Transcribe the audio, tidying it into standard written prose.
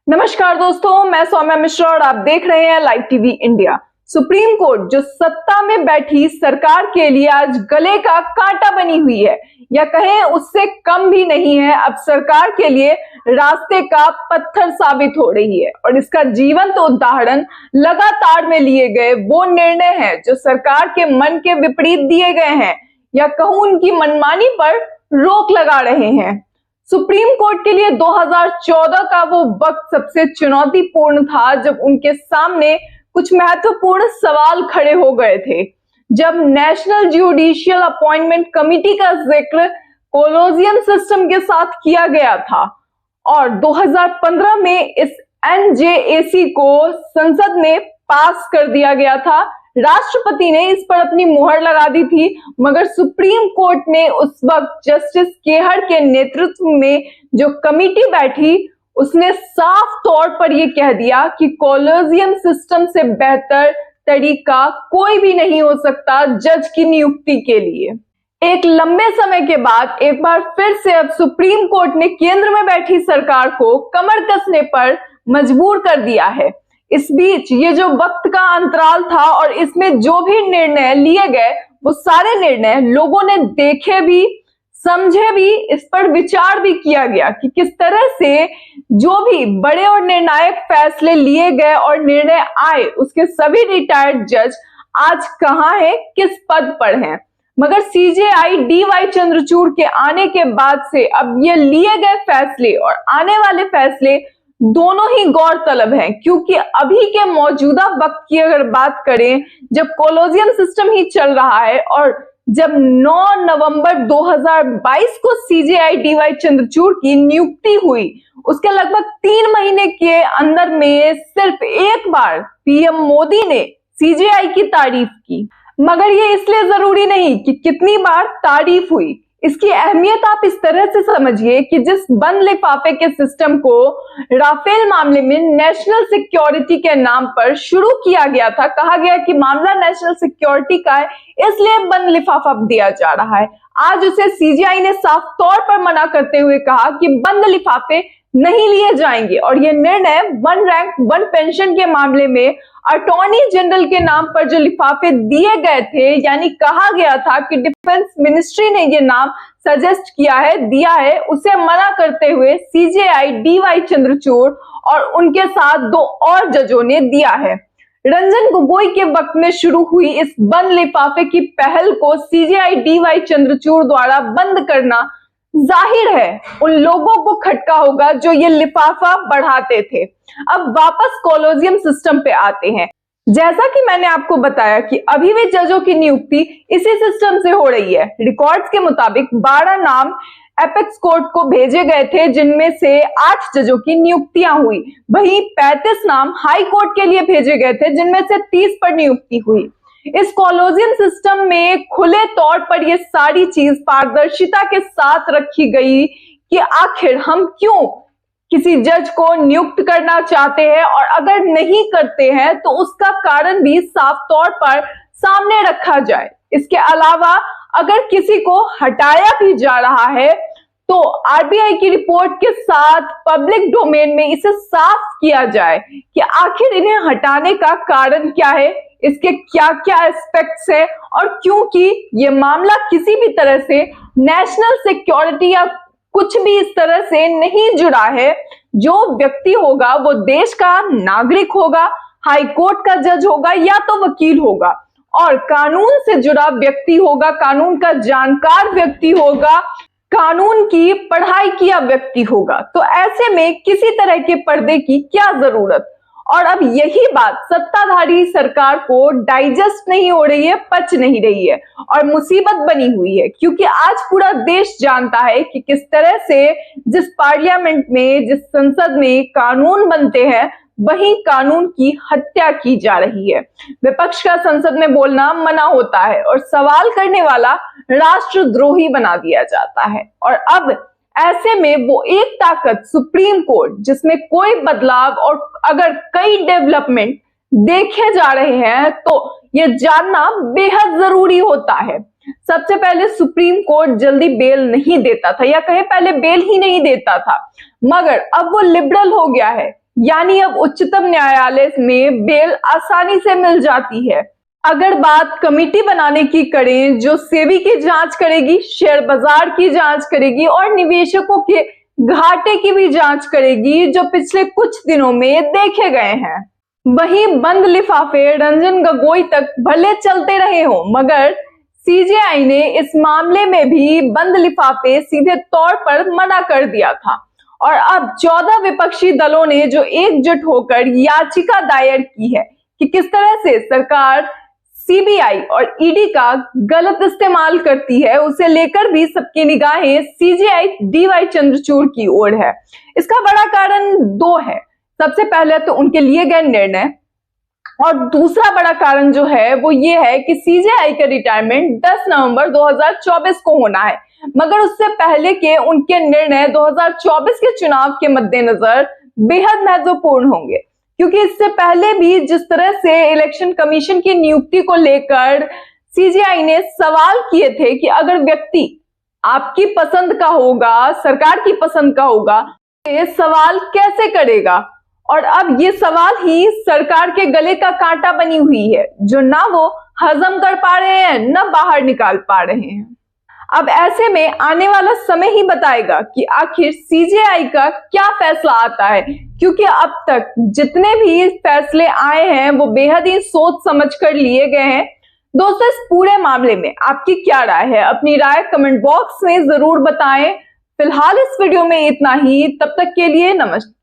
नमस्कार दोस्तों, मैं सौम्या मिश्रा और आप देख रहे हैं live TV India. Supreme court जो सत्ता में बैठी सरकार के लिए आज गले का कांटा बनी हुई है या कहें उससे कम भी नहीं है, अब सरकार के लिए रास्ते का पत्थर साबित हो रही है। और इसका जीवंत उदाहरण लगातार में लिए गए वो निर्णय हैं जो सरकार के मन के विपरीत दिए गए हैं या कहूं उनकी मनमानी पर रोक लगा रहे हैं। सुप्रीम कोर्ट के लिए 2014 का वो वक्त सबसे चुनौतीपूर्ण था जब उनके सामने कुछ महत्वपूर्ण सवाल खड़े हो गए थे। जब नेशनल जुडिशियल अपॉइंटमेंट कमिटी का जिक्र कोलोजियम सिस्टम के साथ किया गया था और 2015 में इस एनजेएसी को संसद में पास कर दिया गया था। राष्ट्रपति ने इस पर अपनी मुहर लगा दी थी, मगर सुप्रीम कोर्ट ने उस वक्त जस्टिस केहर के नेतृत्व में जो कमेटी बैठी उसने साफ तौर पर यह कह दिया कि कोलोजियम सिस्टम से बेहतर तरीका कोई भी नहीं हो सकता जज की नियुक्ति के लिए। एक लंबे समय के बाद एक बार फिर से अब सुप्रीम कोर्ट ने केंद्र में बैठी सरकार को कमर कसने पर मजबूर कर दिया है। इस बीच ये जो वक्त का अंतराल था और इसमें जो भी निर्णय लिए गए वो सारे निर्णय लोगों ने देखे भी, समझे भी, इस पर विचार भी किया गया कि किस तरह से जो भी बड़े और निर्णायक फैसले लिए गए और निर्णय आए उसके सभी रिटायर्ड जज आज कहां हैं, किस पद पर हैं। मगर सीजेआई डीवाई चंद्रचूड़ के आने के बाद से अब ये लिए गए फैसले और आने वाले फैसले दोनों ही गौरतलब हैं, क्योंकि अभी के मौजूदा वक्त की अगर बात करें जब कोलोजियम सिस्टम ही चल रहा है और जब 9 नवंबर 2022 को सीजेआई डीवाई चंद्रचूड़ की नियुक्ति हुई उसके लगभग 3 महीने के अंदर में सिर्फ एक बार पीएम मोदी ने सीजेआई की तारीफ की। मगर ये इसलिए जरूरी नहीं कि कितनी बार तारीफ हुई, इसकी अहमियत आप इस तरह से समझिए कि जिस बंद लिफाफे के सिस्टम को राफेल मामले में नेशनल सिक्योरिटी के नाम पर शुरू किया गया था, कहा गया कि मामला नेशनल सिक्योरिटी का है इसलिए बंद लिफाफा दिया जा रहा है। आज उसे सीजीआई ने साफ तौर पर मना करते हुए कहा कि बंद लिफाफे नहीं लिए जाएंगे और यह निर्णय वन रैंक वन पेंशन के मामले में अटॉर्नी जनरल के नाम पर जो लिफाफे दिए गए थे, यानी कहा गया था कि डिफेंस मिनिस्ट्री ने ये नाम सजेस्ट किया है, दिया है, उसे मना करते हुए सीजेआई डीवाई चंद्रचूड़ और उनके साथ 2 और जजों ने दिया है। रंजन गोगोई के वक्त में शुरू हुई इस बंद लिफाफे की पहल को सीजेआई डीवाई चंद्रचूड़ द्वारा बंद करना जाहिर है उन लोगों को खटका होगा जो ये लिफाफा बढ़ाते थे। अब वापस कोलोजियम सिस्टम पे आते हैं। जैसा कि मैंने आपको बताया कि अभी भी जजों की नियुक्ति इसी सिस्टम से हो रही है। रिकॉर्ड्स के मुताबिक 12 नाम एपेक्स कोर्ट को भेजे गए थे जिनमें से 8 जजों की नियुक्तियां हुई। वहीं 35 नाम हाई कोर्ट के लिए भेजे गए थे जिनमें से 30 पर नियुक्ति हुई। इस कोलोजियम सिस्टम में खुले तौर पर यह सारी चीज पारदर्शिता के साथ रखी गई कि आखिर हम क्यों किसी जज को नियुक्त करना चाहते हैं और अगर नहीं करते हैं तो उसका कारण भी साफ तौर पर सामने रखा जाए। इसके अलावा अगर किसी को हटाया भी जा रहा है तो आरबीआई की रिपोर्ट के साथ पब्लिक डोमेन में इसे साफ किया जाए कि आखिर इन्हें हटाने का कारण क्या है, इसके क्या क्या एस्पेक्ट्स है और क्योंकि ये मामला किसी भी तरह से नेशनल सिक्योरिटी या कुछ भी इस तरह से नहीं जुड़ा है। जो व्यक्ति होगा वो देश का नागरिक होगा, हाई कोर्ट का जज होगा या तो वकील होगा और कानून से जुड़ा व्यक्ति होगा, कानून का जानकार व्यक्ति होगा, कानून की पढ़ाई किया व्यक्ति होगा। तो ऐसे में किसी तरह के पर्दे की क्या जरूरत। और अब यही बात सत्ताधारी सरकार को डाइजेस्ट नहीं हो रही है, पच नहीं रही है और मुसीबत बनी हुई है, क्योंकि आज पूरा देश जानता है कि किस तरह से जिस पार्लियामेंट में, जिस संसद में कानून बनते हैं वही कानून की हत्या की जा रही है। विपक्ष का संसद में बोलना मना होता है और सवाल करने वाला राष्ट्रद्रोही बना दिया जाता है। और अब ऐसे में वो एक ताकत सुप्रीम कोर्ट जिसमें कोई बदलाव और अगर कई डेवलपमेंट देखे जा रहे हैं तो ये जानना बेहद जरूरी होता है। सबसे पहले सुप्रीम कोर्ट जल्दी बेल नहीं देता था या कहे पहले बेल ही नहीं देता था, मगर अब वो लिबरल हो गया है। यानी अब उच्चतम न्यायालय में बेल आसानी से मिल जाती है। अगर बात कमेटी बनाने की करें जो सेबी की जांच करेगी, शेयर बाजार की जांच करेगी और निवेशकों के घाटे की भी जांच करेगी जो पिछले कुछ दिनों में देखे गए हैं। वहीं बंद लिफाफे रंजन गोगोई तक भले चलते रहे हो, मगर सीजेआई ने इस मामले में भी बंद लिफाफे सीधे तौर पर मना कर दिया था और अब 14 विपक्षी दलों ने जो एकजुट होकर याचिका दायर की है कि किस तरह से सरकार सीबीआई और ईडी का गलत इस्तेमाल करती है, उसे लेकर भी सबकी निगाहें सीजेआई डीवाई चंद्रचूड़ की ओर है। इसका बड़ा कारण दो है। सबसे पहले तो उनके लिए गए निर्णय और दूसरा बड़ा कारण जो है वो ये है कि सीजेआई का रिटायरमेंट 10 नवंबर 2024 को होना है, मगर उससे पहले के उनके निर्णय 2024 के चुनाव के मद्देनजर बेहद महत्वपूर्ण होंगे, क्योंकि इससे पहले भी जिस तरह से इलेक्शन कमीशन की नियुक्ति को लेकर सीजेआई ने सवाल किए थे कि अगर व्यक्ति आपकी पसंद का होगा, सरकार की पसंद का होगा, ये सवाल कैसे करेगा, और अब ये सवाल ही सरकार के गले का कांटा बनी हुई है जो ना वो हजम कर पा रहे हैं ना बाहर निकाल पा रहे हैं। अब ऐसे में आने वाला समय ही बताएगा कि आखिर सीजेआई का क्या फैसला आता है, क्योंकि अब तक जितने भी फैसले आए हैं वो बेहद ही सोच समझ कर लिए गए हैं। दोस्तों, इस पूरे मामले में आपकी क्या राय है? अपनी राय कमेंट बॉक्स में जरूर बताएं। फिलहाल इस वीडियो में इतना ही। तब तक के लिए नमस्ते।